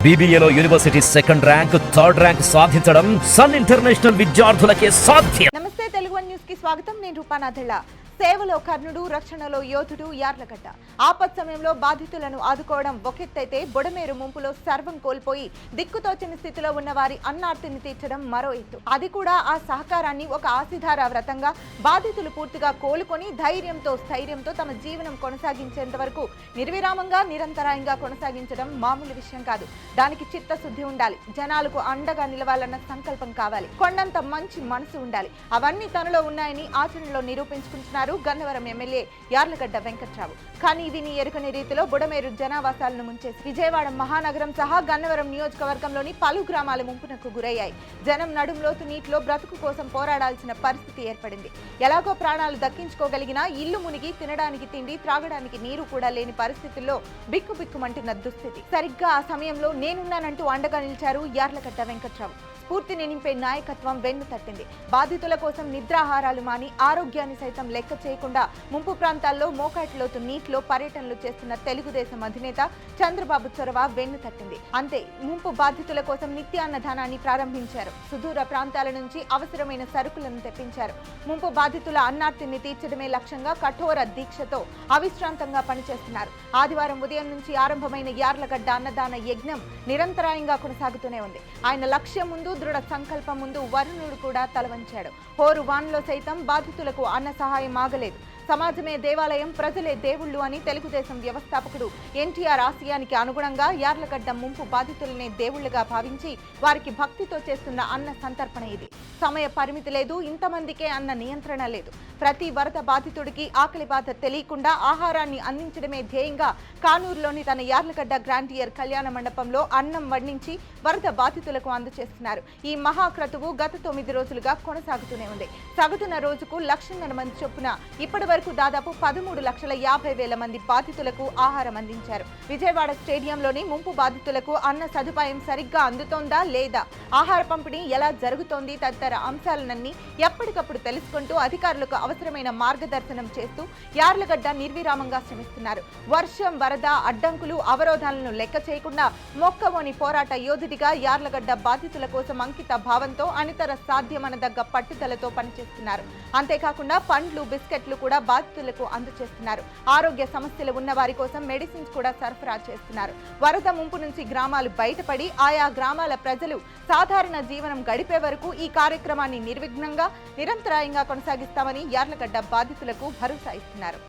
BBAలో university second rank, third rank సాధించడం Sun International విద్యార్థులకే సాధ్యం. నమస్తే, తెలుగు వన్ న్యూస్ కి స్వాగతం. నేను రూపానాథెళ్ళ. సేవలో కర్ణుడు, రక్షణలో యోధుడు యార్లగడ్డ. ఆపత్ సమయంలో బాధితులను ఆదుకోవడం ఒకెత్తైతే బుడమేరు ముంపులో సర్వం కోల్పోయి దిక్కుతోచని స్థితిలో ఉన్న వారి అన్నార్తిని తీర్చడం మరో ఎత్తు. అది కూడా ఆ సహకారాన్ని ఒక ఆశీధార వ్రతంగా బాధితులు పూర్తిగా కోలుకొని ధైర్యంతో స్థైర్యంతో తమ జీవనం కొనసాగించేంత వరకు నిర్విరామంగా నిరంతరాయంగా కొనసాగించడం మామూలు విషయం కాదు. దానికి చిత్తశుద్ధి ఉండాలి, జనాలకు అండగా నిలవాలన్న సంకల్పం కావాలి, కొండంత మంచి మనసు ఉండాలి. అవన్నీ తనలో ఉన్నాయని ఆచరణలో నిరూపించుకుంటున్నారు గన్నవరం ఎమ్మెల్యే యార్లగడ్డ వెంకట్రావు. కానీ విని ఎరుకని రీతిలో బుడమేరు జనావాసాలను ముంచేసి విజయవాడ మహానగరం సహా గన్నవరం నియోజకవర్గంలోని పలు గ్రామాల ముంపునకు గురయ్యాయి. జనం నడుంలోతు నీటిలో బ్రతుకు కోసం పోరాడాల్సిన పరిస్థితి ఏర్పడింది. ఎలాగో ప్రాణాలు దక్కించుకోగలిగినా ఇల్లు మునిగి తినడానికి తిండి, త్రాగడానికి నీరు కూడా లేని పరిస్థితుల్లో బిక్కుబిక్కుమంటున్న దుస్థితి. సరిగ్గా ఆ సమయంలో నేనున్నానంటూ అండగా నిలిచారు యార్లగడ్డ వెంకట్రావు. స్ఫూర్తిని నింపే నాయకత్వం వెన్ను తట్టింది. బాధితుల కోసం నిద్రాహారాలు మాని ఆరోగ్యాన్ని సైతం లెక్క చేయకుండా ముంపు ప్రాంతాల్లో మోకాటిలోతు నీటిలో పర్యటనలు చేస్తున్న తెలుగుదేశం అధినేత చంద్రబాబు చొరవ వెన్ను తట్టింది. అంతే, ముంపు బాధితుల కోసం నిత్యాన్నదానాన్ని ప్రారంభించారు. సుదూర ప్రాంతాల నుంచి అవసరమైన సరుకులను తెప్పించారు. ముంపు బాధితుల అన్నార్తిని తీర్చడమే లక్ష్యంగా కఠోర దీక్షతో అవిశ్రాంతంగా పనిచేస్తున్నారు. ఆదివారం ఉదయం నుంచి ఆరంభమైన యార్లగడ్డ అన్నదాన యజ్ఞం నిరంతరాయంగా కొనసాగుతూనే ఉంది. ఆయన లక్ష్యం ముందు, దృఢ సంకల్పం ముందు వరుణుడు కూడా తలవంచాడు. హోరు వాన్లో సైతం బాధితులకు అన్న సహాయం ఆగలేదు. సమాజమే దేవాలయం, ప్రజలే దేవుళ్ళు అని తెలుగుదేశం వ్యవస్థాపకుడు ఎన్టీఆర్ ఆశయానికి అనుగుణంగా యార్లగడ్డ ముంపు బాధితులనే దేవుళ్లుగా భావించి వారికి భక్తితో చేస్తున్న అన్న సంతర్పణ ఇది. సమయ పరిమితి లేదు, ఇంతమందికే అన్న నియంత్రణ లేదు. ప్రతి వరద బాధితుడికి ఆకలి బాధ తెలియకుండా ఆహారాన్ని అందించడమే ధ్యేయంగా కానూరులోని తన యార్లగడ్డ గ్రాండియర్ కళ్యాణ మండపంలో అన్నం వడ్డించి వరద బాధితులకు అందజేస్తున్నారు. ఈ మహాక్రతువు గత 9 రోజులుగా కొనసాగుతూనే ఉంది. సగటున రోజుకు 1,00,000 మంది చొప్పున ఇప్పటి వరకు దాదాపు 13,50,000 మంది బాధితులకు ఆహారం అందించారు. విజయవాడ స్టేడియంలోని ముంపు బాధితులకు అన్న సదుపాయం సరిగ్గా అందుతోందా లేదా, ఆహార పంపిణీ ఎలా జరుగుతోంది తదితర అంశాలన్నీ ఎప్పటికప్పుడు తెలుసుకుంటూ అధికారులకు అవసరమైన మార్గదర్శనం చేస్తూ యార్లగడ్డ నిర్విరామంగా శ్రమిస్తున్నారు. వర్షం, వరద, అడ్డంకులు, అవరోధాలను లెక్క చేయకుండా మొక్కవోని పోరాట యోధుడిగా యార్లగడ్డ బాధితుల కోసం అంకిత భావంతో అనితర సాధ్యమనదగ్గ పట్టుదలతో పనిచేస్తున్నారు. అంతేకాకుండా పండ్లు, బిస్కెట్లు కూడా బాధితులకు అందజేస్తున్నారు. ఆరోగ్య సమస్యలు ఉన్న వారి కోసం మెడిసిన్స్ కూడా సరఫరా చేస్తున్నారు. వరద ముంపు నుంచి గ్రామాలు బయటపడి ఆయా గ్రామాల ప్రజలు సాధారణ జీవనం గడిపే వరకు ఈ కార్యక్రమాన్ని నిర్విఘ్నంగా నిరంతరాయంగా కొనసాగిస్తామని యార్లగడ్డ బాధితులకు భరోసా ఇస్తున్నారు.